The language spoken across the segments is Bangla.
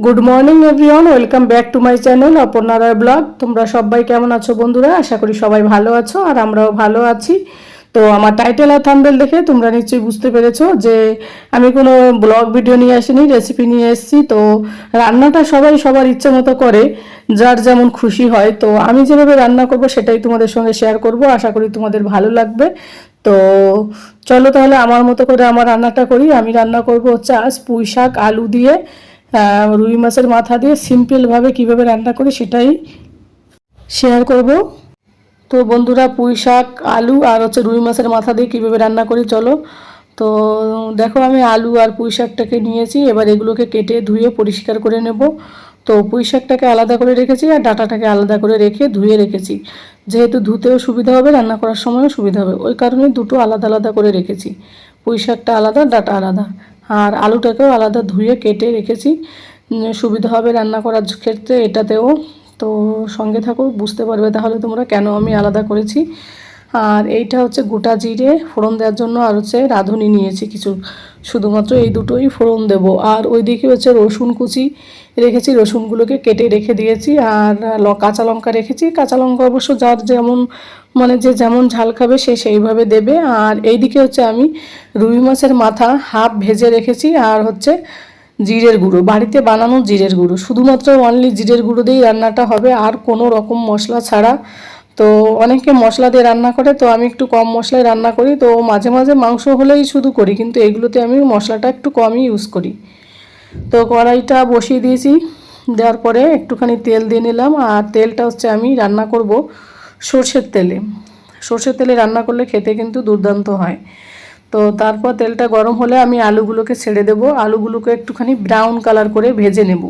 Good morning everyone, welcome back to my channel Aparna Roy blog. তোমরা সবাই কেমন আছো বন্ধুরা? আশা করি সবাই ভালো আছো আর আমরাও ভালো আছি। তো আমার টাইটেল আর থাম্বনেল দেখে তোমরা নিশ্চয়ই বুঝতে পেরেছো যে আমি কোনো ব্লগ ভিডিও নিয়ে আসিনি, রেসিপি নিয়ে এসেছি। তো রান্নাটা সবাই সবার ইচ্ছে মতো করে, যার যেমন খুশি হয়। তো আমি যেভাবে রান্না করব সেটাই তোমাদের সঙ্গে শেয়ার করব, আশা করি তোমাদের ভালো লাগবে। তো চলো তাহলে আমার মতো করে আমার রান্নাটা করি। আমি রান্না করব হচ্ছে আজ পুঁই শাক আলু দিয়ে, রুই মাছের মাথা দিয়ে সিম্পলভাবে কিভাবে রান্না করি সেটাই শেয়ার করব। তো বন্ধুরা, পুঁই শাক আলু আর হচ্ছে রুই মাছের মাথা দিয়ে কীভাবে রান্না করি চলো। তো দেখো, আমি আলু আর পুঁই শাকটাকে নিয়েছি, এবার এগুলোকে কেটে ধুয়ে পরিষ্কার করে নেব। তো পুঁই শাকটাকে আলাদা করে রেখেছি আর ডাঁটাটাকে আলাদা করে রেখে ধুয়ে রেখেছি, যেহেতু ধুতেও সুবিধা হবে, রান্না করার সময়ও সুবিধা হবে, ওই কারণে দুটো আলাদা আলাদা করে রেখেছি। পুঁই শাকটা আলাদা, ডাঁটা আলাদা। আর আলুটাকেও আলাদা ধুয়ে কেটে রেখেছি, সুবিধা হবে রান্না করার ক্ষেত্রে এটাতেও। তো সঙ্গে থাকো, বুঝতে পারবে তাহলে তোমরা কেন আমি আলাদা করেছি। আর এইটা হচ্ছে গোটা জিরে ফোড়ন দেওয়ার জন্য, আর হচ্ছে রাঁধুনি নিয়েছি কিছু, শুধুমাত্র এই দুটোই ফোড়ন দেব। আর ওইদিকে হচ্ছে রসুন কুচি রেখেছি, রসুনগুলোকে কেটে রেখে দিয়েছি। আর কাঁচা লঙ্কা রেখেছি, কাঁচা লঙ্কা অবশ্য যার যেমন মানে যে যেমন ঝাল খাবে সে সেইভাবে দেবে। আর এইদিকে হচ্ছে আমি রুই মাছের মাথা হাফ ভেজে রেখেছি, আর হচ্ছে জিরের গুঁড়ো, বাড়িতে বানানো জিরের গুঁড়ো, শুধুমাত্র অনলি জিরের গুঁড়ো দিয়েই রান্নাটা হবে, আর কোনো রকম মশলা ছাড়া। তো অনেকে মশলা দিয়ে রান্না করে, তো আমি একটু কম মশলায় রান্না করি। তো মাঝে মাঝে মাংস হলেই শুধু করি, কিন্তু এগুলোতে আমি মশলাটা একটু কমই ইউজ করি। তো কড়াইটা বসিয়ে দিয়েছি, দেওয়ার পরে একটুখানি তেল দিয়ে নিলাম। আর তেলটা হচ্ছে আমি রান্না করব সর্ষের তেলে। সর্ষের তেলে রান্না করলে খেতে কিন্তু দুর্দান্ত হয়। তো তারপর তেলটা গরম হলে আমি আলুগুলোকে ছেড়ে দেব, আলুগুলোকে একটুখানি ব্রাউন কালার করে ভেজে নেব।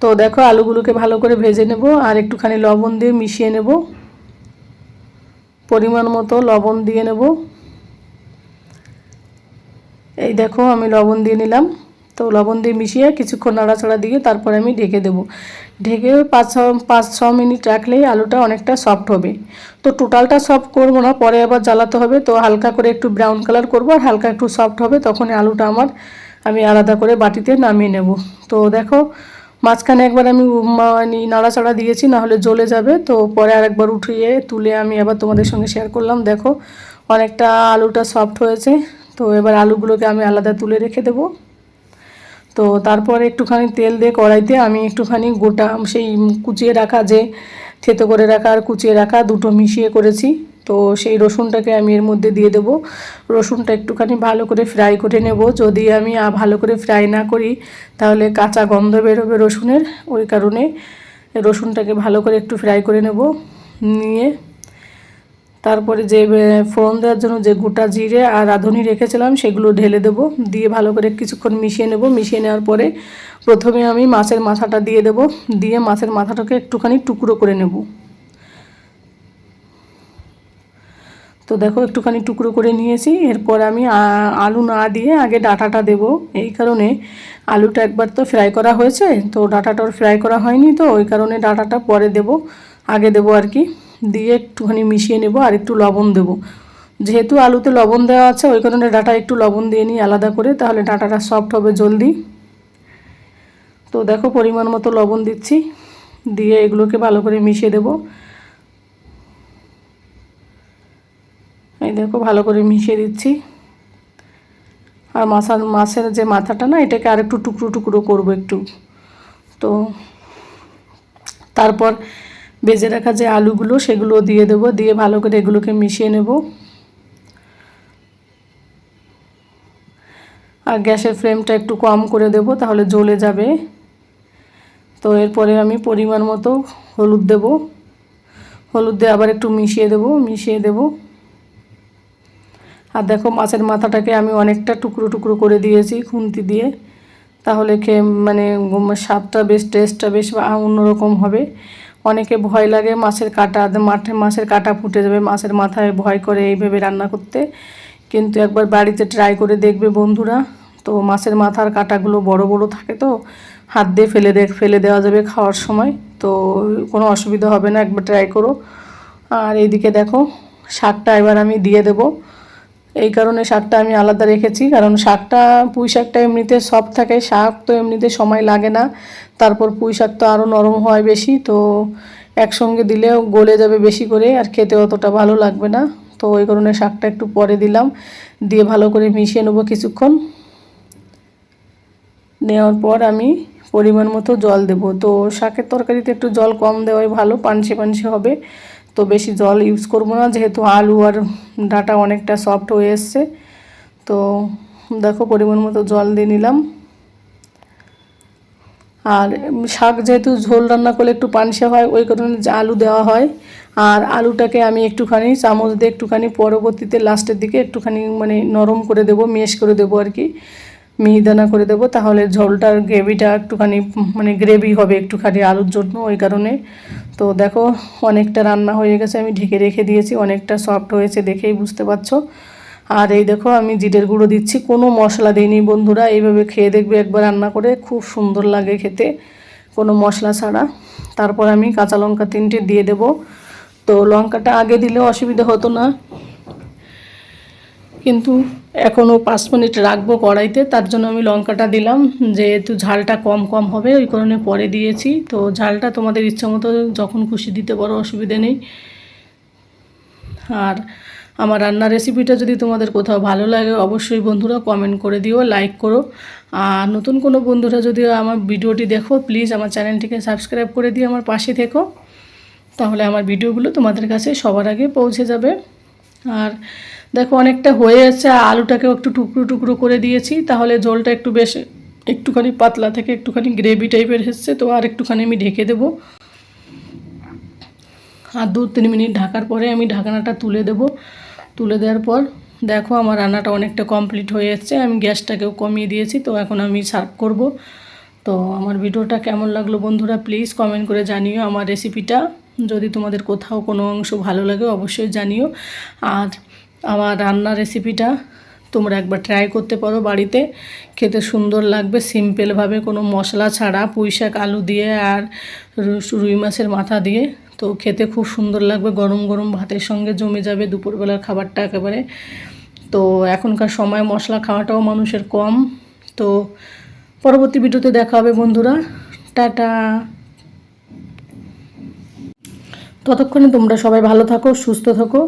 তো দেখো, আলুগুলোকে ভালো করে ভেজে নেব আর একটুখানি লবণ দিয়ে মিশিয়ে নেব, পরিমাণ মতো লবণ দিয়ে নেব। এই দেখো, আমি লবণ দিয়ে নিলাম। তো লবণ দিয়ে মিশিয়ে কিছুক্ষণ নাড়াচাড়া দিয়ে তারপরে আমি ঢেকে দেবো। ঢেকে পাঁচ ছ মিনিট রাখলেই আলুটা অনেকটা সফট হবে। তো টোটালটা সফট করবো না, পরে আবার জ্বালাতে হবে। তো হালকা করে একটু ব্রাউন কালার করবো আর হালকা একটু সফট হবে, তখনই আলুটা আমি আলাদা করে বাটিতে নামিয়ে নেব। তো দেখো, মাঝখানে একবার আমি নাড়াচাড়া দিয়েছি, নাহলে জ্বলে যাবে। তো পরে আরেকবার উঠিয়ে তুলে আমি আবার তোমাদের সঙ্গে শেয়ার করলাম। দেখো, অনেকটা আলুটা সফট হয়েছে। তো এবার আলুগুলোকে আমি আলাদা তুলে রেখে দেবো। তো তারপরে একটুখানি তেল দিয়ে কড়াইতে আমি একটুখানি গোটা সেই কুচিয়ে রাখা, যে থেতো করে রাখা আর কুচিয়ে রাখা দুটো মিশিয়ে করেছি, তো সেই রসুনটাকে আমি এর মধ্যে দিয়ে দেবো। রসুনটা একটুখানি ভালো করে ফ্রাই করে নেব। যদি আমি ভালো করে ফ্রাই না করি তাহলে কাঁচা গন্ধ বেরোবে রসুনের, ওই কারণে রসুনটাকে ভালো করে একটু ফ্রাই করে নেব। নিয়ে তারপরে যে ফোড়ন দেওয়ার জন্য যে গোটা জিরে আর রাঁধুনি রেখেছিলাম সেগুলো ঢেলে দেবো, দিয়ে ভালো করে কিছুক্ষণ মিশিয়ে নেব। মিশিয়ে নেওয়ার পরে প্রথমে আমি মাছের মাথাটা দিয়ে দেবো, দিয়ে মাছের মাথাটাকে একটুখানি টুকরো করে নেব। তো দেখো, একটুখানি টুকরো করে নিয়েছি। এরপর আমি আলু না দিয়ে আগে ডাঁটাটা দেব, এই কারণে আলুটা একবার তো ফ্রাই করা হয়েছে, তো ডাঁটাটাও ফ্রাই করা হয়নি, তো ওই কারণে ডাঁটাটা পরে দেব, আগে দেবো আর কি। দিয়ে একটুখানি মিশিয়ে নেব আর একটু লবণ দেব, যেহেতু আলুতে লবণ দেওয়া আছে ওই কারণে ডাঁটা একটু লবণ দিয়ে নিই আলাদা করে, তাহলে ডাঁটাটা সফট হবে জলদি। তো দেখো, পরিমাণ মতো লবণ দিচ্ছি, দিয়ে এগুলোকে ভালো করে মিশিয়ে দেব। এই দেখো, ভালো করে মিশিয়ে দিচ্ছি। আর মাছের যে মাথাটা না, এটাকে আর একটু টুকরো টুকরো করবো একটু। তো তারপর ভেজে রাখা যে আলুগুলো সেগুলো দিয়ে দেব, দিয়ে ভালো করে এগুলোকে মিশিয়ে নেব। আর গ্যাসের ফ্লেমটা একটু কম করে দেব, তাহলে জ্বলে যাবে। তো এরপরে আমি পরিমাণ মতো হলুদ দেব, হলুদ দিয়ে আবার একটু মিশিয়ে দেব। আর দেখো, মাছের মাথাটাকে আমি অনেকটা টুকরো টুকরো করে দিয়েছি খুন্তি দিয়ে, তাহলে খেয়ে মানে স্বাদটা বেশ, টেস্টটা বেশ অন্যরকম হবে। অনেকে ভয় লাগে মাছের কাঁটা, মাছের কাঁটা ফুটে যাবে, মাছের মাথায় ভয় করে এইভাবে রান্না করতে, কিন্তু একবার বাড়িতে ট্রাই করে দেখবে বন্ধুরা। তো মাছের মাথার কাঁটাগুলো বড় বড় থাকে, তো হাত দিয়ে ফেলে দেওয়া যাবে খাওয়ার সময়, তো কোনো অসুবিধা হবে না, একবার ট্রাই করো। আর এইদিকে দেখো, শাকটা এবার আমি দিয়ে দেব। এই কারণে শাকটা আমি আলাদা রেখেছি, কারণ শাকটা পুঁই শাকটা এমনিতে সফট থাকে, শাক তো এমনিতে সময় লাগে না, তারপর পুঁই শাক তো আরও নরম হয় বেশি, তো একসঙ্গে দিলেও গলে যাবে বেশি করে আর খেতে অতটা ভালো লাগবে না। তো ওই কারণে শাকটা একটু পরে দিলাম, দিয়ে ভালো করে মিশিয়ে নেবো কিছুক্ষণ। নেওয়ার পর আমি পরিমাণ মতো জল দেব। তো শাকের তরকারিতে একটু জল কম দেওয়াই ভালো, পানসে পানসে হবে, তো বেশি জল ইউজ করব না, যেহেতু আলু আর ডাঁটা অনেকটা সফট হয়ে এসছে। তো দেখো পরিমাণ মতো জল দিয়ে নিলাম। আর শাক যেহেতু ঝোল রান্না করলে একটু পানসে হয়, ওই কারণে আলু দেওয়া হয়। আর আলুটাকে আমি একটুখানি চামচ দিয়ে একটুখানি পরবর্তীতে লাস্টের দিকে একটুখানি মানে নরম করে দেবো, মেশ করে দেবো আর কি, মিহিদানা করে দেবো, তাহলে ঝোলটার গ্রেভিটা একটুখানি মানে গ্রেভি হবে একটুখানি আলুর জন্য, ওই কারণে। তো দেখো অনেকটা রান্না হয়ে গেছে, আমি ঢেকে রেখে দিয়েছি, অনেকটা সফট হয়েছে দেখেই বুঝতে পারছো। আর এই দেখো আমি জিরের গুঁড়ো দিচ্ছি, কোনো মশলা দিইনি বন্ধুরা, এইভাবে খেয়ে দেখবে একবার রান্না করে, খুব সুন্দর লাগে খেতে কোনো মশলা ছাড়া। তারপর আমি কাঁচা লঙ্কা 3টে দিয়ে দেব। তো লঙ্কাটা আগে দিলেও অসুবিধা হতো না, কিন্তু এখনও 5 মিনিট রাখবো কড়াইতে, তার জন্য আমি লঙ্কাটা দিলাম, যেহেতু ঝালটা কম কম হবে ওই কারণে পরে দিয়েছি। তো ঝালটা তোমাদের ইচ্ছা মতো যখন খুশি দিতে পারো, অসুবিধে নেই। আর আমার রান্নার রেসিপিটা যদি তোমাদের কোথাও ভালো লাগে অবশ্যই বন্ধুরা কমেন্ট করে দিও, লাইক করো। আর নতুন কোনো বন্ধুরা যদি আমার ভিডিওটি দেখো প্লিজ আমার চ্যানেলটিকে সাবস্ক্রাইব করে দিয়ে আমার পাশে থেকো, তাহলে আমার ভিডিওগুলো তোমাদের কাছে সবার আগে পৌঁছে যাবে। আর দেখো অনেকটা হয়ে যাচ্ছে, আলুটাকেও একটু টুকরো টুকরো করে দিয়েছি, তাহলে ঝোলটা একটু বেশ একটুখানি পাতলা থেকে একটুখানি গ্রেভি টাইপের এসছে। তো আর একটুখানি আমি ঢেকে দেবো, আর 2-3 মিনিট ঢাকার পরে আমি ঢাকনাটা তুলে দেব। তুলে দেওয়ার পর দেখো আমার রান্নাটা অনেকটা কমপ্লিট হয়ে যাচ্ছে, আমি গ্যাসটাকেও কমিয়ে দিয়েছি। তো এখন আমি সার্ভ করব। তো আমার ভিডিওটা কেমন লাগলো বন্ধুরা প্লিজ কমেন্ট করে জানিও। আমার রেসিপিটা যদি তোমাদের কোথাও কোনো অংশ ভালো লাগে অবশ্যই জানিও। আর আমার রান্নার রেসিপিটা তোমরা একবার ট্রাই করতে পারো বাড়িতে, খেতে সুন্দর লাগবে, সিম্পলভাবে কোনো মশলা ছাড়া, পুঁই শাক আলু দিয়ে আর রুই মাছের মাথা দিয়ে। তো খেতে খুব সুন্দর লাগবে, গরম গরম ভাতের সঙ্গে জমে যাবে দুপুরবেলার খাবারটা একেবারে। তো এখনকার সময় মশলা খাওয়াটাও মানুষের কম। তো পরবর্তী ভিডিওতে দেখা হবে বন্ধুরা, টাটা। ততক্ষণে তোমরা সবাই ভালো থাকো, সুস্থ থাকো।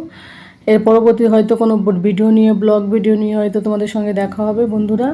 এর পরবর্তী হয়তো কোনো ভিডিও নিয়ে, ব্লগ ভিডিও নিয়ে হয়তো তোমাদের সঙ্গে দেখা হবে বন্ধুরা।